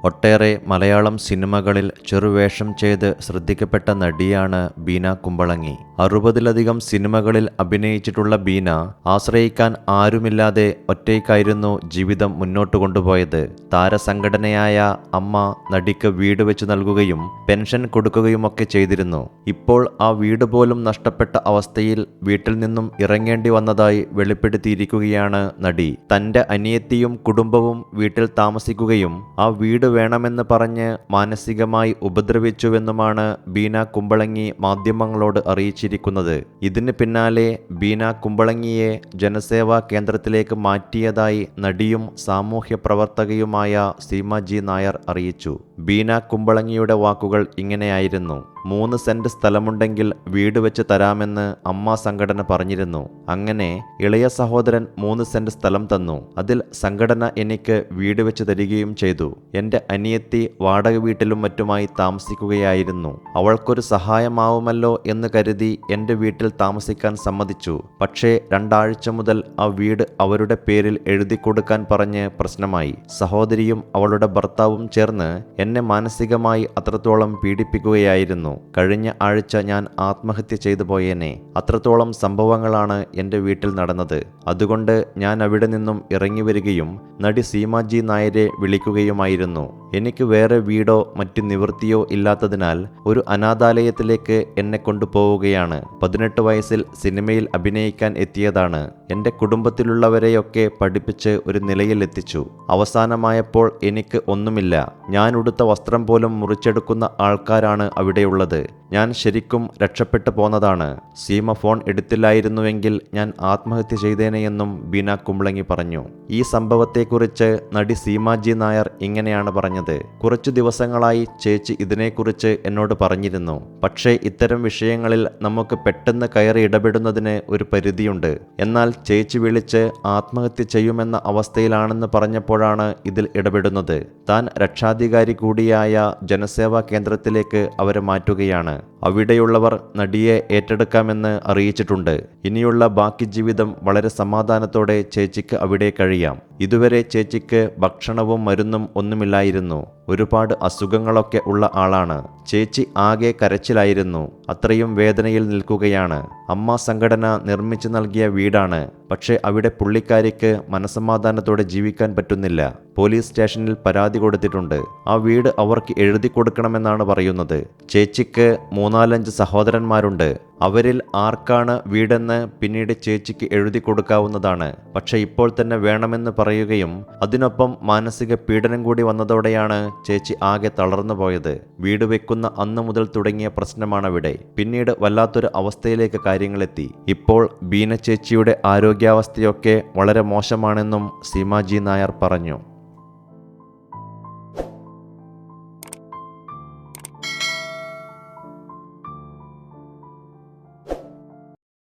ഒട്ടേറെ മലയാളം സിനിമകളിൽ ചെറുവേഷം ചെയ്ത് ശ്രദ്ധിക്കപ്പെട്ട നടിയാണ് ബീന കുമ്പളങ്ങി. 60-ലധികം സിനിമകളിൽ അഭിനയിച്ചിട്ടുള്ള ബീന ആശ്രയിക്കാൻ ആരുമില്ലാതെ ഒറ്റയ്ക്കായിരുന്നു ജീവിതം മുന്നോട്ട് കൊണ്ടുപോയത്. താരസംഘടനയായ അമ്മ നടിക്ക് വീട് വെച്ച് നൽകുകയും പെൻഷൻ കൊടുക്കുകയുമൊക്കെ ചെയ്തിരുന്നു. ഇപ്പോൾ ആ വീട് പോലും നഷ്ടപ്പെട്ട അവസ്ഥയിൽ വീട്ടിൽ നിന്നും ഇറങ്ങേണ്ടി വന്നതായി വെളിപ്പെടുത്തിയിരിക്കുകയാണ് നടി. തന്റെ അനിയത്തിയും കുടുംബവും വീട്ടിൽ താമസിക്കുകയും ആ വീട് വേണമെന്ന് പറഞ്ഞ് മാനസികമായി ഉപദ്രവിച്ചുവെന്നുമാണ് ബീന കുമ്പളങ്ങി മാധ്യമങ്ങളോട് അറിയിച്ചിരിക്കുന്നത്. ഇതിന് പിന്നാലെ ബീന കുമ്പളങ്ങിയെ ജനസേവാ കേന്ദ്രത്തിലേക്ക് മാറ്റിയതായി നടിയും സാമൂഹ്യ പ്രവർത്തകയുമായ സീമ ജി നായർ അറിയിച്ചു. ബീന കുമ്പളങ്ങിയുടെ വാക്കുകൾ ഇങ്ങനെയായിരുന്നു: 3 സെന്റ് സ്ഥലമുണ്ടെങ്കിൽ വീട് വെച്ച് തരാമെന്ന് അമ്മ സംഘടന പറഞ്ഞിരുന്നു. അങ്ങനെ ഇളയ സഹോദരൻ 3 സെന്റ് സ്ഥലം തന്നു. അതിൽ സംഘടന എനിക്ക് വീട് വെച്ച് തരികയും ചെയ്തു. എൻ്റെ അനിയത്തി വാടക വീട്ടിലും മറ്റുമായി താമസിക്കുകയായിരുന്നു. അവൾക്കൊരു സഹായമാവുമല്ലോ എന്ന് കരുതി എൻ്റെ വീട്ടിൽ താമസിക്കാൻ സമ്മതിച്ചു. പക്ഷേ 2 ആഴ്ച മുതൽ ആ വീട് അവരുടെ പേരിൽ എഴുതി കൊടുക്കാൻ പറഞ്ഞ് പ്രശ്നമായി. സഹോദരിയും അവളുടെ ഭർത്താവും ചേർന്ന് എന്നെ മാനസികമായി അത്രത്തോളം പീഡിപ്പിക്കുകയായിരുന്നു. കഴിഞ്ഞ ആഴ്ച ഞാൻ ആത്മഹത്യ ചെയ്തു പോയേനെ. അത്രത്തോളം സംഭവങ്ങളാണ് എൻ്റെ വീട്ടിൽ നടന്നത്. അതുകൊണ്ട് ഞാൻ അവിടെ നിന്നും ഇറങ്ങി വരികയും നടി സീമ ജി നായരെ വിളിക്കുകയുമായിരുന്നു. എനിക്ക് വേറെ വീടോ മറ്റു നിവൃത്തിയോ ഇല്ലാത്തതിനാൽ ഒരു അനാഥാലയത്തിലേക്ക് എന്നെ കൊണ്ടുപോവുകയാണ്. 18 വയസ്സിൽ സിനിമയിൽ അഭിനയിക്കാൻ എത്തിയതാണ്. എൻ്റെ കുടുംബത്തിലുള്ളവരെയൊക്കെ പഠിപ്പിച്ച് ഒരു നിലയിൽ എത്തിച്ചു. അവസാനമായപ്പോൾ എനിക്ക് ഒന്നുമില്ല. ഞാൻ ഉടുത്ത വസ്ത്രം പോലും മുറിച്ചെടുക്കുന്ന ആൾക്കാരാണ് അവിടെയുള്ളത്. ഞാൻ ശരിക്കും രക്ഷപ്പെട്ടു പോന്നതാണ്. സീമ ഫോൺ എടുത്തില്ലായിരുന്നുവെങ്കിൽ ഞാൻ ആത്മഹത്യ ചെയ്തേനെയെന്നും ബീന കുമ്പളങ്ങി പറഞ്ഞു. ഈ സംഭവത്തെക്കുറിച്ച് നടി സീമ ജി നായർ ഇങ്ങനെയാണ് പറഞ്ഞത്: കുറച്ചു ദിവസങ്ങളായി ചേച്ചി ഇതിനെക്കുറിച്ച് എന്നോട് പറഞ്ഞിരുന്നു. പക്ഷേ ഇത്തരം വിഷയങ്ങളിൽ നമുക്ക് പെട്ടെന്ന് കയറി ഇടപെടുന്നതിന് ഒരു പരിധിയുണ്ട്. എന്നാൽ ചേച്ചി വിളിച്ച് ആത്മഹത്യ ചെയ്യുമെന്ന അവസ്ഥയിലാണെന്ന് പറഞ്ഞപ്പോഴാണ് ഇതിൽ ഇടപെടുന്നത്. താൻ രക്ഷാധികാരി കൂടിയായ ജനസേവാ കേന്ദ്രത്തിലേക്ക് അവരെ മാറ്റുകയാണ്. അവിടെയുള്ളവർ നടിയെ ഏറ്റെടുക്കാമെന്ന് അറിയിച്ചിട്ടുണ്ട്. ഇനിയുള്ള ബാക്കി ജീവിതം വളരെ സമാധാനത്തോടെ ചേച്ചിക്ക് അവിടെ കഴിയാം. ഇതുവരെ ചേച്ചിക്ക് ഭക്ഷണവും മരുന്നും ഒന്നുമില്ലായിരുന്നു. ഒരുപാട് അസുഖങ്ങളൊക്കെ ഉള്ള ആളാണ്. ചേച്ചി ആകെ കരച്ചിലായിരുന്നു. അത്രയും വേദനയിൽ നിൽക്കുകയാണ്. അമ്മ സംഘടന നിർമ്മിച്ചു നൽകിയ വീടാണ്. പക്ഷേ അവിടെ പുള്ളിക്കാരിക്ക് മനസമാധാനത്തോടെ ജീവിക്കാൻ പറ്റുന്നില്ല. പോലീസ് സ്റ്റേഷനിൽ പരാതി കൊടുത്തിട്ടുണ്ട്. ആ വീട് അവർക്ക് എഴുതി കൊടുക്കണമെന്നാണ് പറയുന്നത്. ചേച്ചിക്ക് 3-4 സഹോദരന്മാരുണ്ട്. അവരിൽ ആർക്കാണ് വീടെന്ന് പിന്നീട് ചേച്ചിക്ക് എഴുതി കൊടുക്കാവുന്നതാണ്. പക്ഷെ ഇപ്പോൾ തന്നെ വേണമെന്ന് പറയുകയും അതിനൊപ്പം മാനസിക പീഡനം കൂടി വന്നതോടെയാണ് ചേച്ചി ആകെ തളർന്നു പോയത്. വീട് വെക്കുന്ന അന്ന് മുതൽ തുടങ്ങിയ പ്രശ്നമാണവിടെ. പിന്നീട് വല്ലാത്തൊരു അവസ്ഥയിലേക്ക് കാര്യങ്ങളെത്തി. ഇപ്പോൾ ബീന ചേച്ചിയുടെ ആരോഗ്യാവസ്ഥയൊക്കെ വളരെ മോശമാണെന്നും സീമ ജി നായർ പറഞ്ഞു.